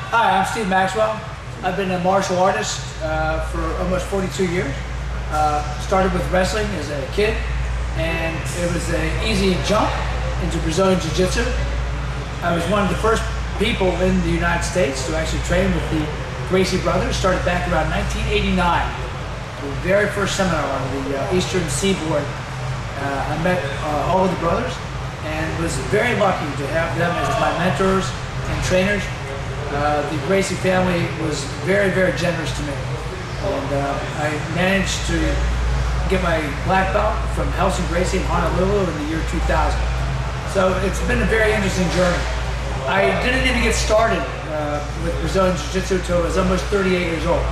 Hi, I'm Steve Maxwell. I've been a martial artist for almost 42 years. Started with wrestling as a kid, and it was an easy jump into Brazilian Jiu-Jitsu. I was one of the first people in the United States to actually train with the Gracie brothers. Started back around 1989. The very first seminar on the Eastern Seaboard. I met all of the brothers and was very lucky to have them as my mentors and trainers. The Gracie family was very, very generous to me. And I managed to get my black belt from Helson Gracie in Honolulu in the year 2000. So it's been a very interesting journey. I didn't even get started with Brazilian Jiu-Jitsu until I was almost 38 years old.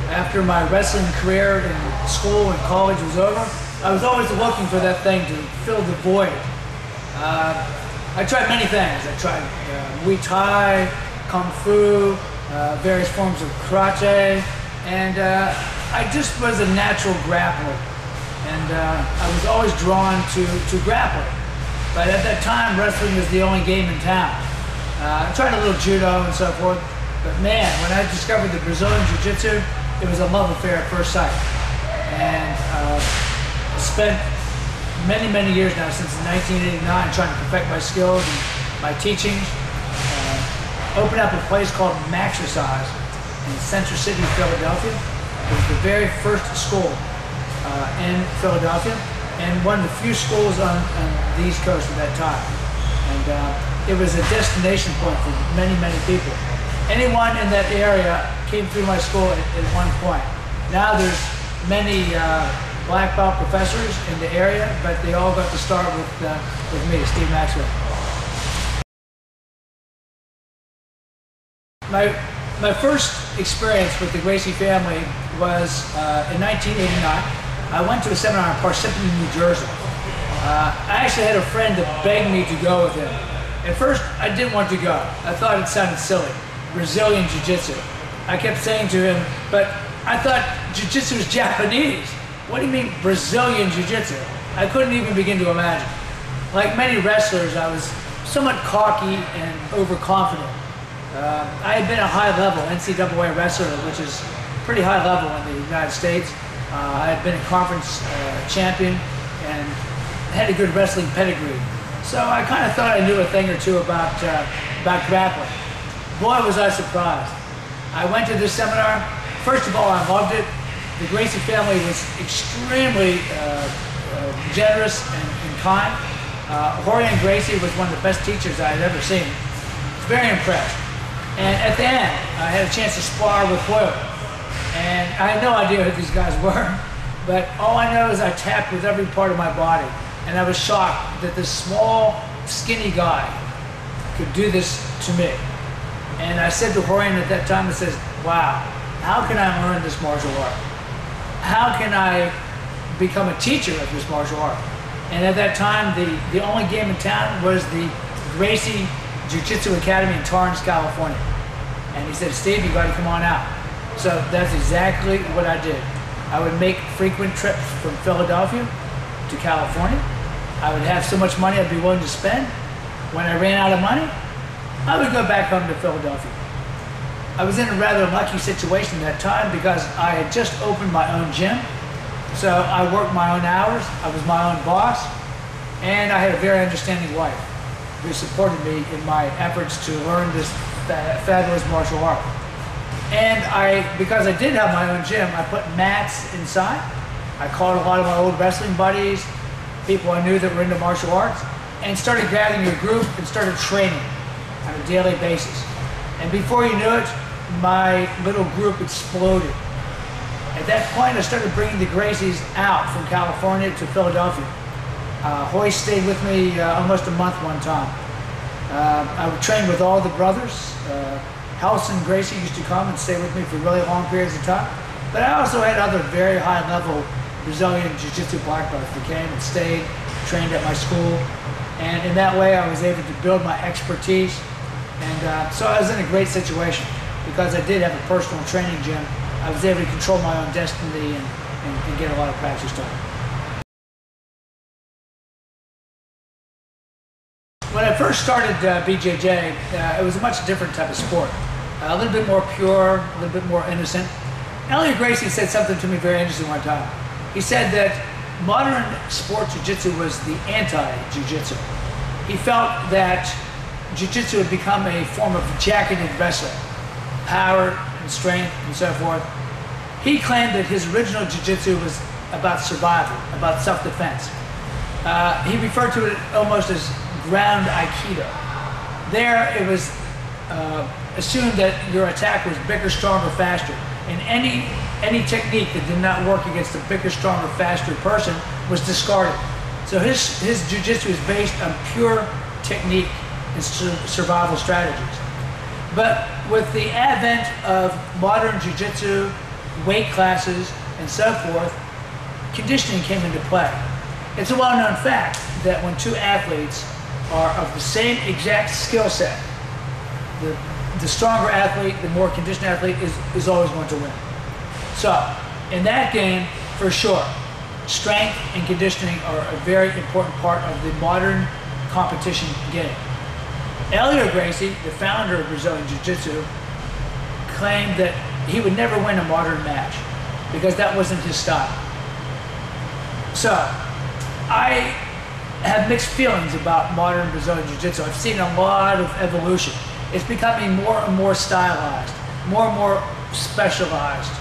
After my wrestling career in school and college was over, I was always looking for that thing to fill the void. I tried many things. I tried Muay Thai, Kung Fu, various forms of karate, and I just was a natural grappler. And I was always drawn to grappling. But at that time, wrestling was the only game in town. I tried a little judo and so forth, but man, when I discovered the Brazilian Jiu-Jitsu, it was a love affair at first sight. And spent many, many years now, since 1989, trying to perfect my skills and my teachings. Opened up a place called Maxwell in Central City, Philadelphia. It was the very first school in Philadelphia, and one of the few schools on the East Coast at that time. And it was a destination point for many, many people. Anyone in that area came through my school at one point. Now there's many black belt professors in the area, but they all got to start with me, Steve Maxwell. My first experience with the Gracie family was in 1989. I went to a seminar in Parsippany, New Jersey. I actually had a friend that begged me to go with him. At first, I didn't want to go. I thought it sounded silly. Brazilian Jiu-Jitsu. I kept saying to him, but I thought Jiu-Jitsu was Japanese. What do you mean Brazilian Jiu-Jitsu? I couldn't even begin to imagine. Like many wrestlers, I was somewhat cocky and overconfident. I had been a high-level NCAA wrestler, which is pretty high level in the United States. I had been a conference champion and had a good wrestling pedigree. So I kind of thought I knew a thing or two about grappling. Boy, was I surprised. I went to this seminar. First of all, I loved it. The Gracie family was extremely generous and kind. Jorge Gracie was one of the best teachers I had ever seen. Very impressed. And at the end, I had a chance to spar with Hoyle. And I had no idea who these guys were, but all I know is I tapped with every part of my body. And I was shocked that this small, skinny guy could do this to me. And I said to Jorge at that time, I says, wow, how can I learn this martial art? How can I become a teacher of this martial art? And at that time, the only game in town was the Gracie Jiu-Jitsu Academy in Torrance, California. And he said, Steve, you got to come on out. So that's exactly what I did. I would make frequent trips from Philadelphia to California. I would have so much money I'd be willing to spend. When I ran out of money, I would go back home to Philadelphia. I was in a rather lucky situation at that time because I had just opened my own gym. So I worked my own hours, I was my own boss, and I had a very understanding wife who supported me in my efforts to learn this fabulous martial art. And because I did have my own gym, I put mats inside. I called a lot of my old wrestling buddies, people I knew that were into martial arts, and started gathering a group and started training on a daily basis. And before you knew it, my little group exploded. At that point, I started bringing the Gracies out from California to Philadelphia. Hoy stayed with me almost a month one time. I would train with all the brothers. Helson Gracie used to come and stay with me for really long periods of time. But I also had other very high-level Brazilian Jiu-Jitsu black belts that came and stayed, trained at my school. And in that way, I was able to build my expertise. And so I was in a great situation because I did have a personal training gym. I was able to control my own destiny and get a lot of practice done. When I first started BJJ, it was a much different type of sport. a little bit more pure, a little bit more innocent. Elliot Gracie said something to me very interesting one time. He said that modern sport jiu-jitsu was the anti-jiu-jitsu. He felt that jiu-jitsu had become a form of jacketed wrestling, power and strength and so forth. He claimed that his original jiu-jitsu was about survival, about self-defense. He referred to it almost as ground aikido. There it was assumed that your attack was bigger, stronger, faster. And any technique that did not work against a bigger, stronger, faster person was discarded. So his jiu-jitsu is based on pure technique and survival strategies. But with the advent of modern jiu-jitsu, weight classes, and so forth, conditioning came into play. It's a well-known fact that when two athletes are of the same exact skill set, the stronger athlete, the more conditioned athlete is always going to win. So, in that game, for sure, strength and conditioning are a very important part of the modern competition game. Elliot Gracie, the founder of Brazilian Jiu-Jitsu, claimed that he would never win a modern match because that wasn't his style. So, I have mixed feelings about modern Brazilian Jiu-Jitsu. I've seen a lot of evolution. It's becoming more and more stylized, more and more specialized.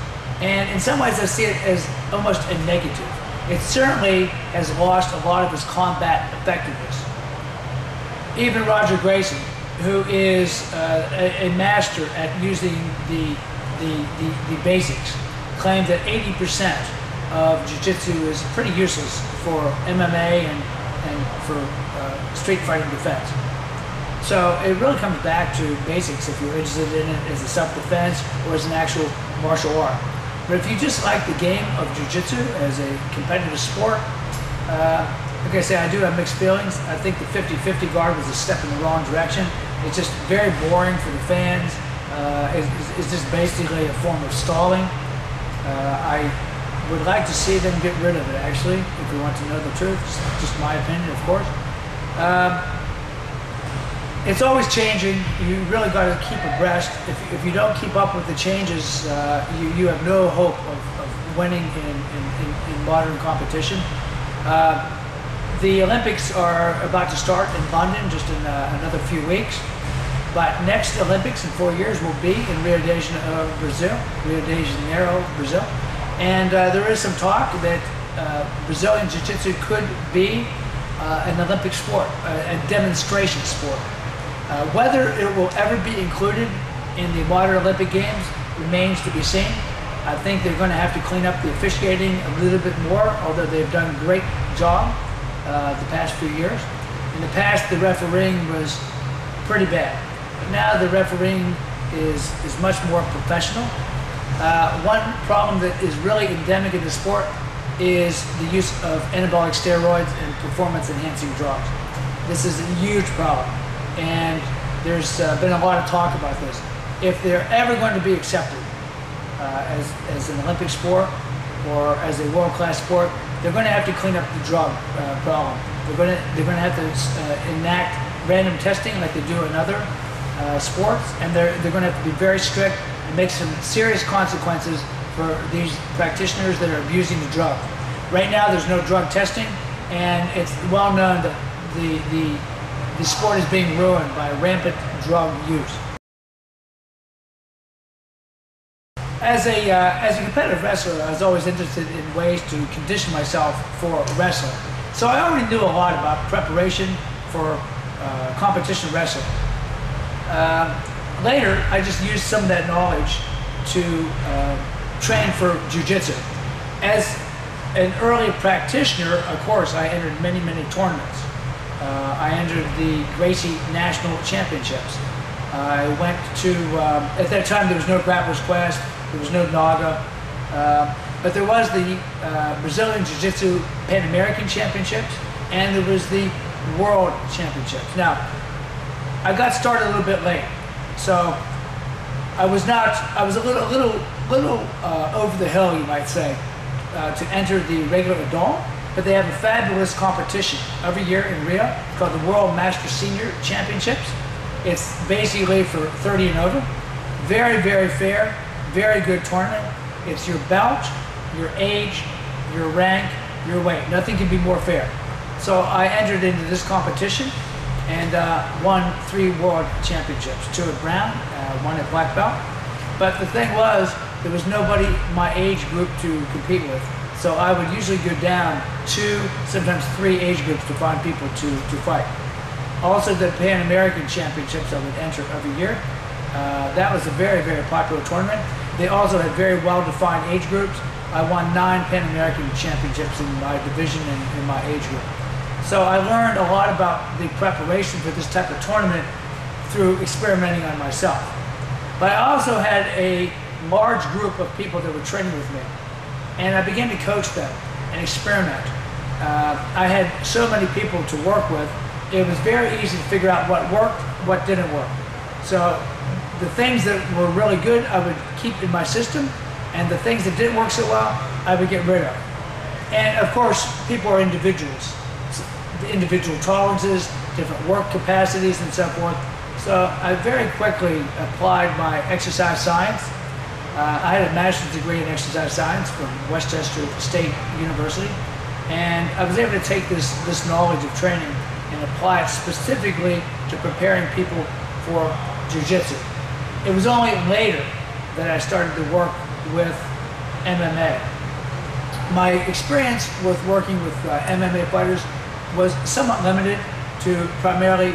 And in some ways I see it as almost a negative. It certainly has lost a lot of its combat effectiveness. Even Roger Gracie, who is a master at using the basics, claimed that 80% of Jiu-Jitsu is pretty useless for MMA and for street fighting defense. So it really comes back to basics if you're interested in it as a self-defense or as an actual martial art. But if you just like the game of Jiu-Jitsu as a competitive sport, like I say, I do have mixed feelings. I think the 50-50 guard was a step in the wrong direction. It's just very boring for the fans. It's just basically a form of stalling. I would like to see them get rid of it, actually, if you want to know the truth. Just my opinion, of course. It's always changing. You really got to keep abreast. If you don't keep up with the changes, you have no hope of winning in modern competition. The Olympics are about to start in London just in another few weeks. But next Olympics in 4 years will be in Rio de Janeiro, Brazil. And there is some talk that Brazilian Jiu-Jitsu could be an Olympic sport, a demonstration sport. Whether it will ever be included in the modern Olympic Games remains to be seen. I think they're going to have to clean up the officiating a little bit more, although they've done a great job the past few years. In the past, the refereeing was pretty bad, but now the refereeing is much more professional. One problem that is really endemic in the sport is the use of anabolic steroids and performance-enhancing drugs. This is a huge problem. And there's been a lot of talk about this. If they're ever going to be accepted as an Olympic sport or as a world-class sport, they're going to have to clean up the drug problem. They're going to have to enact random testing like they do in other sports, and they're going to have to be very strict and make some serious consequences for these practitioners that are abusing the drug. Right now, there's no drug testing, and it's well known that the sport is being ruined by rampant drug use. As a competitive wrestler, I was always interested in ways to condition myself for wrestling. So I already knew a lot about preparation for competition wrestling. Later, I just used some of that knowledge to train for Jiu-Jitsu. As an early practitioner, of course, I entered many tournaments. I entered the Gracie National Championships. I went to, at that time there was no Grappler's Quest, there was no Naga, but there was the Brazilian Jiu-Jitsu Pan American Championships, and there was the World Championships. Now, I got started a little bit late, so I was a little over the hill, you might say, to enter the regular adult. But they have a fabulous competition every year in Rio called the World Master Senior Championships. It's basically for 30 and over. Very, very fair, very good tournament. It's your belt, your age, your rank, your weight. Nothing can be more fair. So I entered into this competition and won 3 world championships, 2 at brown, 1 at black belt. But the thing was, there was nobody my age group to compete with. So I would usually go down 2, sometimes 3 age groups to find people to fight. Also the Pan American Championships I would enter every year. That was a very, very popular tournament. They also had very well-defined age groups. I won 9 Pan American Championships in my division and in my age group. So I learned a lot about the preparation for this type of tournament through experimenting on myself. But I also had a large group of people that were training with me, and I began to coach them and experiment. I had so many people to work with, it was very easy to figure out what worked, what didn't work. So the things that were really good, I would keep in my system, and the things that didn't work so well, I would get rid of. And of course, people are individuals. Individual tolerances, different work capacities, and so forth. So I very quickly applied my exercise science. I had a master's degree in exercise science from Westchester State University, and I was able to take this knowledge of training and apply it specifically to preparing people for jiu-jitsu. It was only later that I started to work with MMA. My experience with working with MMA fighters was somewhat limited to primarily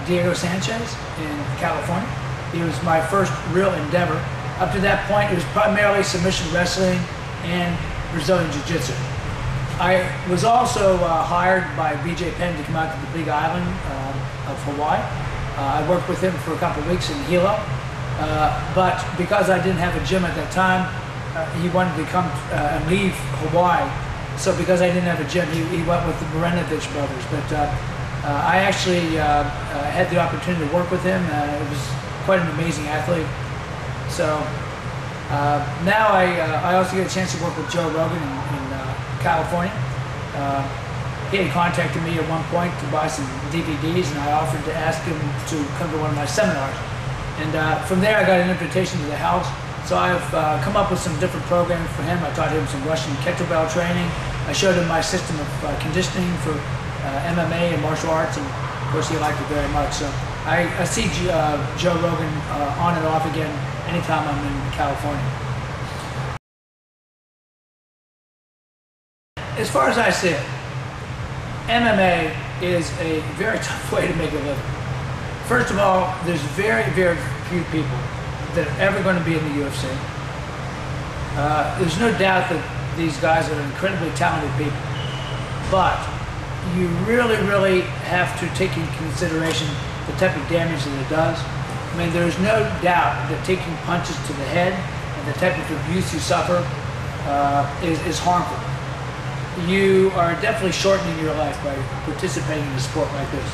Diego Sanchez in California. He was my first real endeavor. Up to that point, it was primarily submission wrestling and Brazilian Jiu-Jitsu. I was also hired by BJ Penn to come out to the Big Island of Hawaii. I worked with him for a couple of weeks in Hilo, but because I didn't have a gym at that time, he wanted to come and leave Hawaii. So because I didn't have a gym, he went with the Borilački brothers. But I actually had the opportunity to work with him. It was quite an amazing athlete. So now I also get a chance to work with Joe Rogan in California. He had contacted me at one point to buy some DVDs, and I offered to ask him to come to one of my seminars. And from there I got an invitation to the house. So I've come up with some different programs for him. I taught him some Russian kettlebell training. I showed him my system of conditioning for MMA and martial arts, and of course he liked it very much. So I see Joe Rogan on and off again anytime I'm in California. As far as I see it, MMA is a very tough way to make a living. First of all, there's very, very few people that are ever going to be in the UFC. There's no doubt that these guys are incredibly talented people, but you really, really have to take into consideration the type of damage that it does. I mean, there's no doubt that taking punches to the head and the type of abuse you suffer is harmful. You are definitely shortening your life by participating in a sport like this.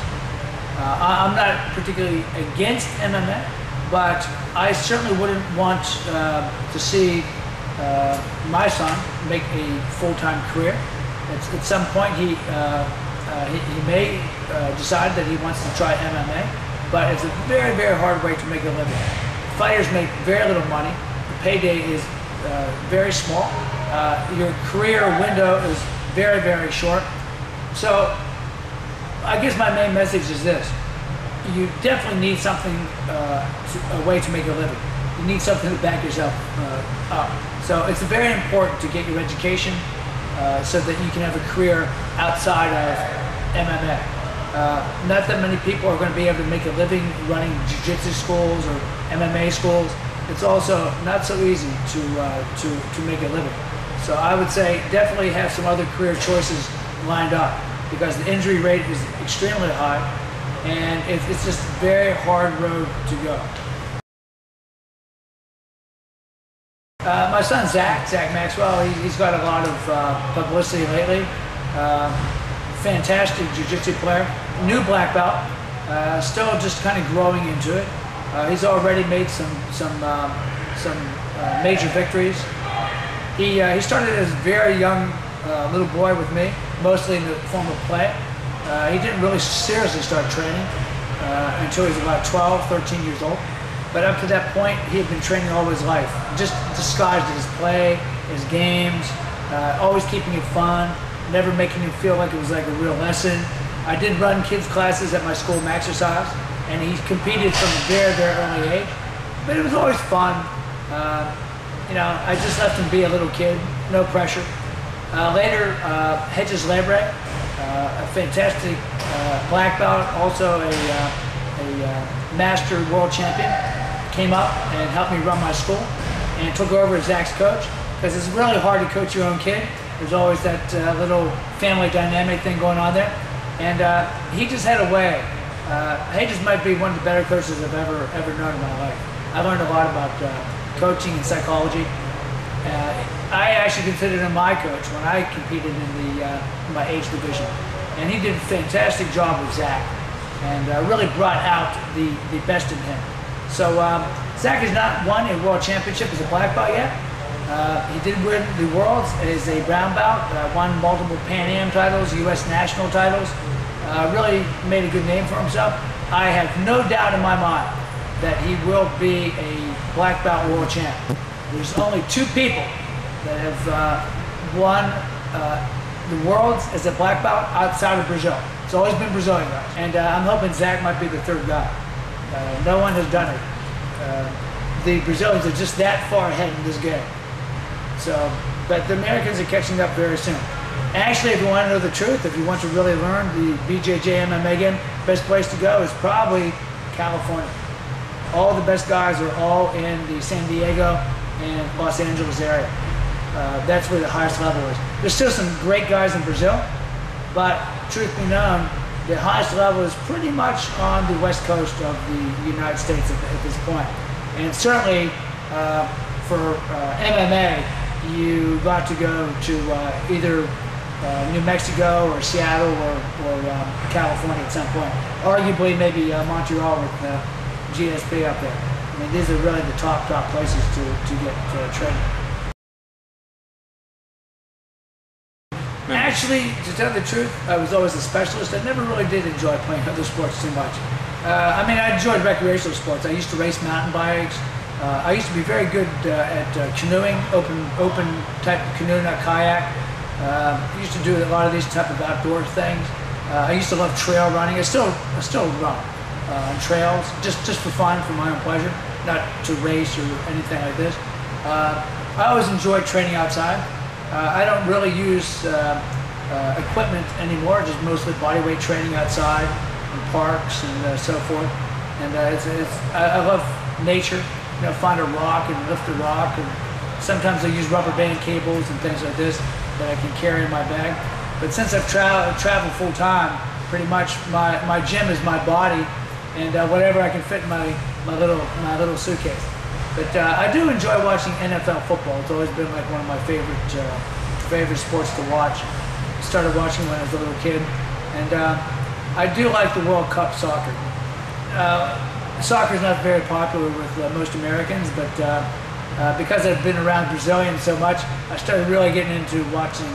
I'm not particularly against MMA, but I certainly wouldn't want to see my son make a full-time career. At some point, he may decide that he wants to try MMA, but it's a very, very hard way to make a living. Fighters make very little money. The payday is very small. Your career window is very, very short. So I guess my main message is this. You definitely need something, a way to make a living. You need something to back yourself up. So it's very important to get your education so that you can have a career outside of MMA. Not that many people are going to be able to make a living running jiu-jitsu schools or MMA schools. It's also not so easy to make a living. So I would say definitely have some other career choices lined up, because the injury rate is extremely high, and it's just a very hard road to go. My son Zach Maxwell, he's got a lot of publicity lately. Fantastic jiu-jitsu player, new black belt, still just kind of growing into it. He's already made some major victories. He started as a very young little boy with me, mostly in the form of play. He didn't really seriously start training until he was about 12, 13 years old. But up to that point, he had been training all his life, just disguised his play, his games, always keeping it fun, never making him feel like it was like a real lesson. I did run kids classes at my school, Maxwell, and he competed from a very, very early age. But it was always fun. You know, I just left him be a little kid, no pressure. Later, Hedges Lebre, a fantastic black belt, also a master world champion, came up and helped me run my school and took over as Zach's coach, because it's really hard to coach your own kid. There's always that little family dynamic thing going on there. And he just had a way. Hedges might be one of the better coaches I've ever known in my life. I learned a lot about coaching and psychology. I actually considered him my coach when I competed in my age division. And he did a fantastic job with Zach and really brought out the best in him. So Zach has not won a world championship as a black belt yet. He did win the Worlds as a brown belt, won multiple Pan Am titles, U.S. national titles, really made a good name for himself. I have no doubt in my mind that he will be a black belt world champ. There's only 2 people that have won the Worlds as a black belt outside of Brazil. It's always been Brazilian guys. And I'm hoping Zach might be the 3rd guy. No one has done it. The Brazilians are just that far ahead in this game. So, but the Americans are catching up very soon. Actually, if you want to know the truth, if you want to really learn the BJJ MMA game, best place to go is probably California. All the best guys are all in the San Diego and Los Angeles area. That's where the highest level is. There's still some great guys in Brazil, but truth be known, the highest level is pretty much on the west coast of the United States at this point. And certainly for MMA, you got to go to either New Mexico or Seattle or California at some point. Arguably maybe Montreal with GSP up there. I mean, these are really the top places to get training. Actually, to tell the truth, I was always a specialist. I never really did enjoy playing other sports too much. I mean, I enjoyed recreational sports. I used to race mountain bikes. I used to be very good at canoeing, open type of canoe, not kayak. I used to do a lot of these type of outdoor things. I used to love trail running. I still run on trails, just for fun, for my own pleasure, not to race or anything like this. I always enjoyed training outside. I don't really use equipment anymore, just mostly bodyweight training outside in parks and so forth. And I love nature. You know, find a rock and lift a rock, and sometimes I use rubber band cables and things like this that I can carry in my bag. But since I've traveled full time, pretty much my gym is my body, and whatever I can fit in my little suitcase. But I do enjoy watching NFL football. It's always been like one of my favorite sports to watch. Started watching when I was a little kid, and I do like the World Cup soccer. Soccer is not very popular with most Americans, but because I've been around Brazilians so much, I started really getting into watching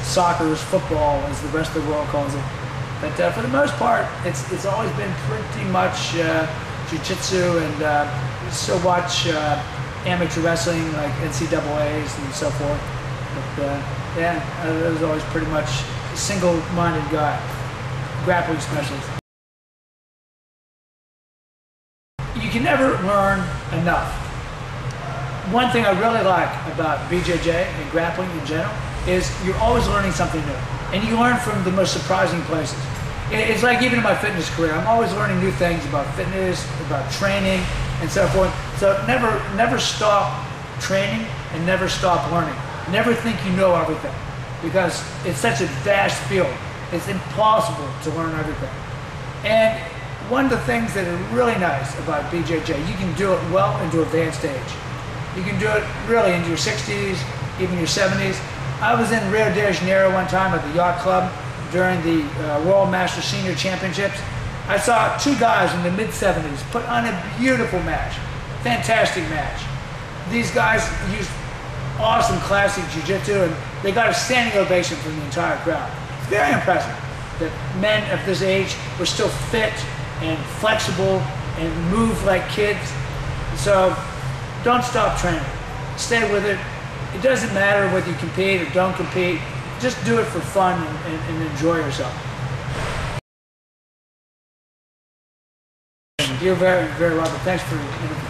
soccer, football, as the rest of the world calls it. But for the most part, it's always been pretty much jiu-jitsu, and still watch amateur wrestling like NCAAs and so forth. But yeah, I was always pretty much a single-minded guy, grappling specialist. You can never learn enough. One thing I really like about BJJ and grappling in general is you're always learning something new. And you learn from the most surprising places. It's like even in my fitness career, I'm always learning new things about fitness, about training, and so forth. So never stop training and never stop learning. Never think you know everything, because it's such a vast field. It's impossible to learn everything. And one of the things that are really nice about BJJ, you can do it well into advanced age. You can do it really into your 60s, even your 70s. I was in Rio de Janeiro one time at the Yacht Club during the World Master Senior Championships. I saw 2 guys in the mid-70s put on a beautiful match, fantastic match. These guys used awesome classic jiu-jitsu, and they got a standing ovation from the entire crowd. It's very impressive that men of this age were still fit and flexible and move like kids. So don't stop training. Stay with it. It doesn't matter whether you compete or don't compete. Just do it for fun and enjoy yourself. You're very, very welcome. Thanks for